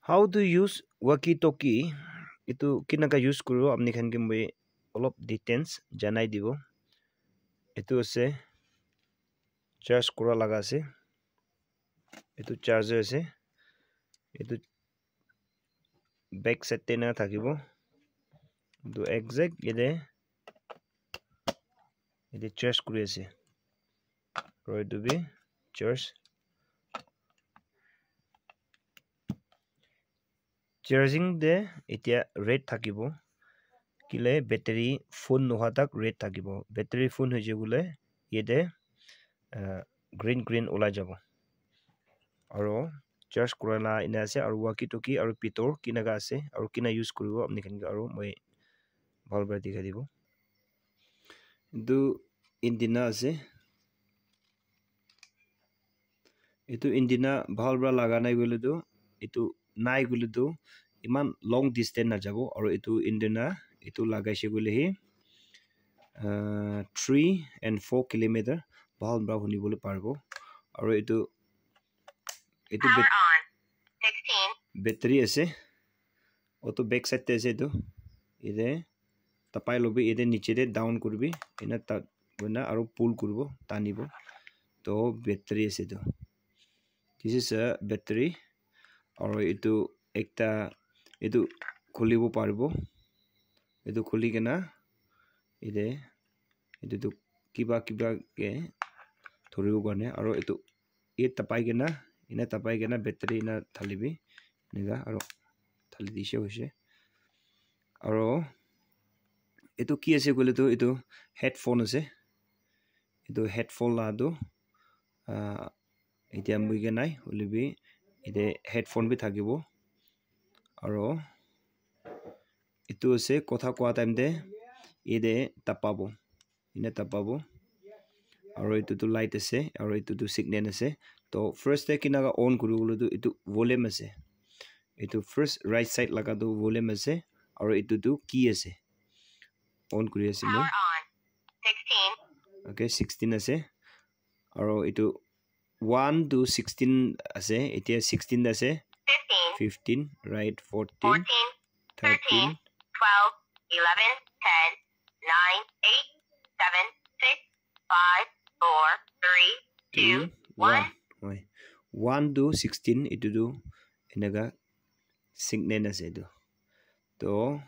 How to use walkie-talkie? Itu kinaka use kuro apni khan ke moi olop details janai dibo. Itu ase charge kura laga ase. Itu charger ase. Itu back side te na thakibo. Itu exact ide charge kuri ase. Ro itu bi charge. Charging de itia red thakibo. Kile battery phone noha tak red thakibo. Battery phone hoje gule ide green ola jabo. Aro charge kurala ina ase aru walkie-talkie aru pitor kinaga ase aru kina use kuribo apni khan aru moi bhal para dikhai dibo. Itu antenna ase. Itu antenna bhal para laga nai gule tu itu nai gule tu iman long distance na jabo aru itu antenna itu lagaise gule hi 3 and 4 kilometer bhal para huni bole parbo aru itu battery ase auto back side te ase itu ide tapai lobi ide niche de down kurbi ina ta guna aru pull kurbo tanibo to battery ase itu this is a battery aru itu ekta itu khulibo parbo itu khuli kena ide itu tu kiba ke thoribo gane aru itu e tapai kena battery ina thalibi nega aru thali dise hoise aru itu ki ase gole tu itu headphone ase itu headphone la do etia mui ke nai olibi ide headphone bi thakibo aru itu ase kotha kwa time de ide tapabo ina tapabo aru itu tu light ase aru itu tu signal ase to first te kinaga on kuribole tu itu volume ase itu first right side laga tu volume ase aru itu tu key ase on kuri ase moi 16 okay 16 ase aru itu 1 to 16 ase etia 16 ase 15 right 14 13 12 11 10 9 8 7 6 5 4 3 2 1 1 to 16 itu tu enaga signal ase itu to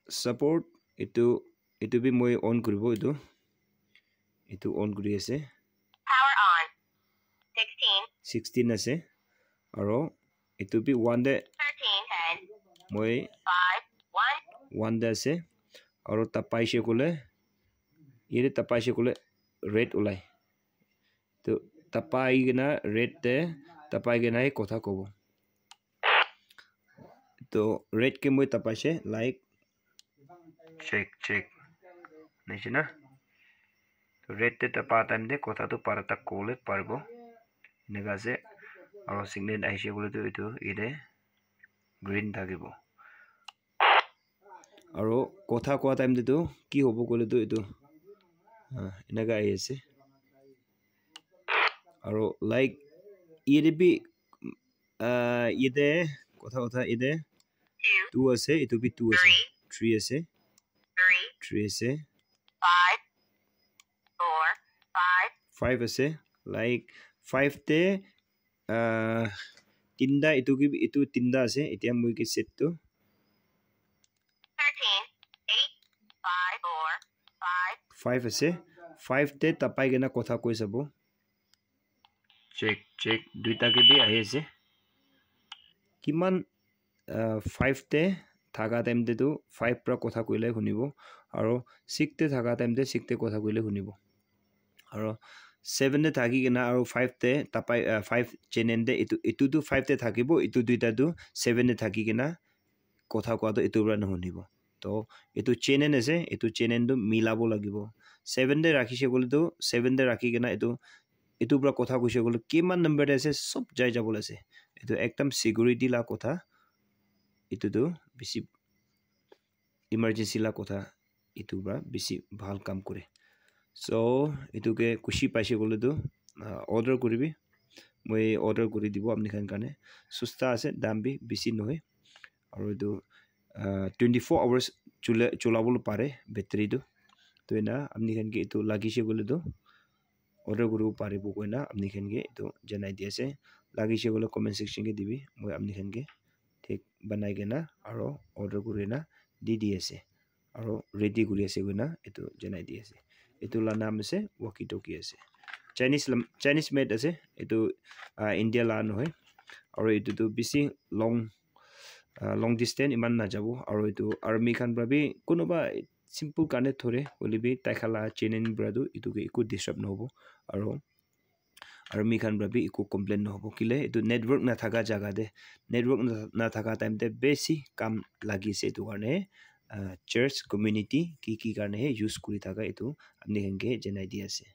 support itu bi moi on kuribo itu on kuri ase power on 16 ase aro itu bi 1 de 13 moi 5 1 de ase aro tapaise kole ire tapaise kole red ulai to tapai gena red te tapai gena hi kotha kobo to red ke moi tapaise like check nechina to red te tapa time de kotha tu parata kole parbo nega se aro signal aise gole tu itu ide green thakibo aro kotha kwa time de tu ki hobo gole tu itu enaga aise aro like ide bi ide kotha ide 2 ase itu bi 2 ase 3 ase 3 ase 5 ase like 5 te tinda itu tinda ase etia moi ke set to 5 ase 5 te tapai gena kotha koi sabo check duita ke bi ahi ase kiman 5 te thaga time de tu 5 pra kotha koile hunibo aro 6 te thaga time de 6 te kotha koile hunibo aro 7 te thaki gena aro 5 te tapai 5 chenen de itu tu 5 te thakibo itu duita tu 7 te thaki gena kotha kwa to itu bra na hunibo to itu chenen ase itu chenen tu milabo lagibo 7 de rakhise gole tu 7 de rakhi gena itu bra kotha koise gole kiman number ase sob jai jabol ase itu ekdam security la kotha itu tu bisi emergency la kotha itu bra bisi bhal kam kore so itu ke kushi paise gole tu order koribi মই order কৰি দিব আপনি খান কাৰণে সস্তা আছে দাম B বেছি নহয় আৰু এটো 24 আৱাৰ্স চলাবল পাৰে বেটাৰীটো তো এনা আপনি খান কে এটো লাগিছে গলে তো অৰ্ডাৰ কৰিব পাৰিব কইনা আপনি খান কে এটো জনাই দি আছে লাগিছে গলে কমেন্ট সেকশন কে দিবি মই আপনি খান কে ঠিক বনাই কেনা আৰু অৰ্ডাৰ কৰি না দি আছে আৰু ৰেডি কৰি আছে কইনা এটো জনাই দি আছে এটো লা নাম আছে walkie talkie আছে Chinese made আছে এটো ইন্ডিয়া লা নহয় আৰু এটো তো বেছি long distance ইমান না যাব আৰু এটো আৰ্মি খান ভাবি কোনোবা simple কানে থৰে বলিবি তাইখালা চেনেন ব্ৰাদু এটো একো ডিস্টাৰ্ব নহব আৰু আৰ্মি খান ভাবি একো কমপ্লেইন নহব কিলে এটো নেটৱৰ্ক না থাকা জাগা দে নেটৱৰ্ক না থাকা টাইম তে বেছি কাম লাগিছে এটো কাৰণে চাৰ্চ কমিউনিটি কি কাৰণে ইউজ কৰি থাকা এটো আপনি হেনকে জনাই দি আছে